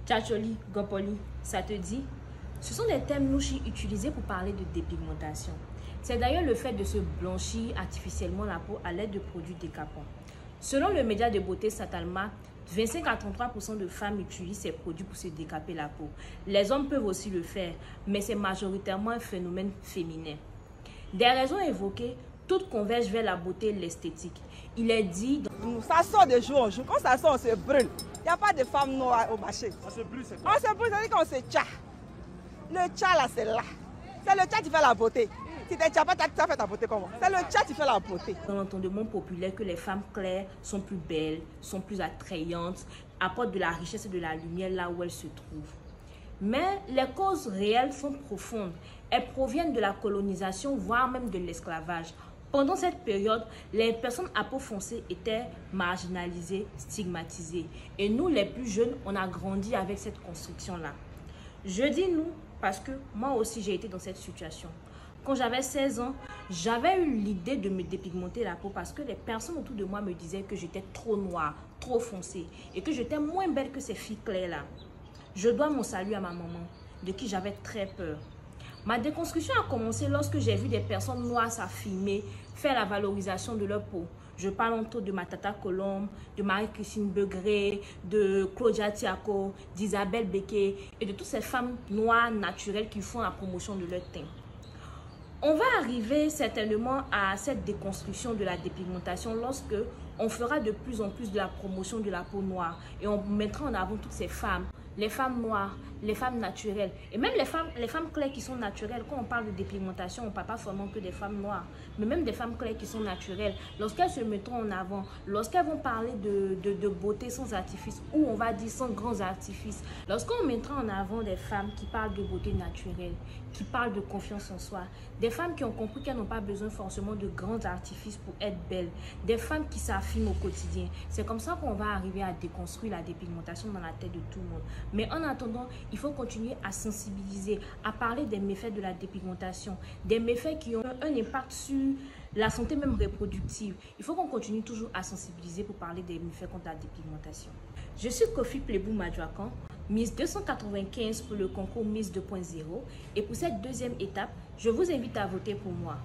Tchatcholi, Gopoli, ça te dit? Ce sont des termes louches utilisés pour parler de dépigmentation. C'est d'ailleurs le fait de se blanchir artificiellement la peau à l'aide de produits décapants. Selon le média de beauté Satalma, 25 à 33% de femmes utilisent ces produits pour se décaper la peau. Les hommes peuvent aussi le faire, mais c'est majoritairement un phénomène féminin. Des raisons évoquées, toutes convergent vers la beauté et l'esthétique. Il est dit... Ça sort de jour en jour. Quand ça sort, on se brûle. Il n'y a pas de femmes noires au marché. On se brûle, c'est quoi? On se brûle, ça veut dire qu'on se tcha. Le tcha là, c'est là. C'est le tcha qui fait la beauté. Si tu ne tcha pas, tu as fait ta beauté comment? C'est le tcha qui fait la beauté. Dans l'entendement populaire que les femmes claires sont plus belles, sont plus attrayantes, apportent de la richesse et de la lumière là où elles se trouvent. Mais les causes réelles sont profondes. Elles proviennent de la colonisation, voire même de l'esclavage. Pendant cette période, les personnes à peau foncée étaient marginalisées, stigmatisées. Et nous, les plus jeunes, on a grandi avec cette construction-là. Je dis nous parce que moi aussi, j'ai été dans cette situation. Quand j'avais 16 ans, j'avais eu l'idée de me dépigmenter la peau parce que les personnes autour de moi me disaient que j'étais trop noire, trop foncée et que j'étais moins belle que ces filles claires-là. Je dois mon salut à ma maman, de qui j'avais très peur. Ma déconstruction a commencé lorsque j'ai vu des personnes noires s'affirmer, faire la valorisation de leur peau. Je parle entre autres de ma tata Colombe, de Marie-Christine Begré, de Claudia Tiako, d'Isabelle Becquet et de toutes ces femmes noires naturelles qui font la promotion de leur teint. On va arriver certainement à cette déconstruction de la dépigmentation lorsque on fera de plus en plus de la promotion de la peau noire et on mettra en avant toutes ces femmes, les femmes noires, les femmes naturelles et même les femmes claires qui sont naturelles. Quand on parle de dépigmentation, on ne parle pas seulement que des femmes noires, mais même des femmes claires qui sont naturelles. Lorsqu'elles se mettront en avant, lorsqu'elles vont parler de beauté sans artifice ou on va dire sans grands artifices, lorsqu'on mettra en avant des femmes qui parlent de beauté naturelle, qui parlent de confiance en soi, des femmes qui ont compris qu'elles n'ont pas besoin forcément de grands artifices pour être belles, des femmes qui s'affirment au quotidien. C'est comme ça qu'on va arriver à déconstruire la dépigmentation dans la tête de tout le monde. Mais en attendant, il faut continuer à sensibiliser, à parler des méfaits de la dépigmentation, des méfaits qui ont un impact sur la santé même reproductive. Il faut qu'on continue toujours à sensibiliser pour parler des méfaits contre la dépigmentation. Je suis Kofi Plebou Madjoakan, Miss 295 pour le concours Miss 2.0 et pour cette deuxième étape, je vous invite à voter pour moi.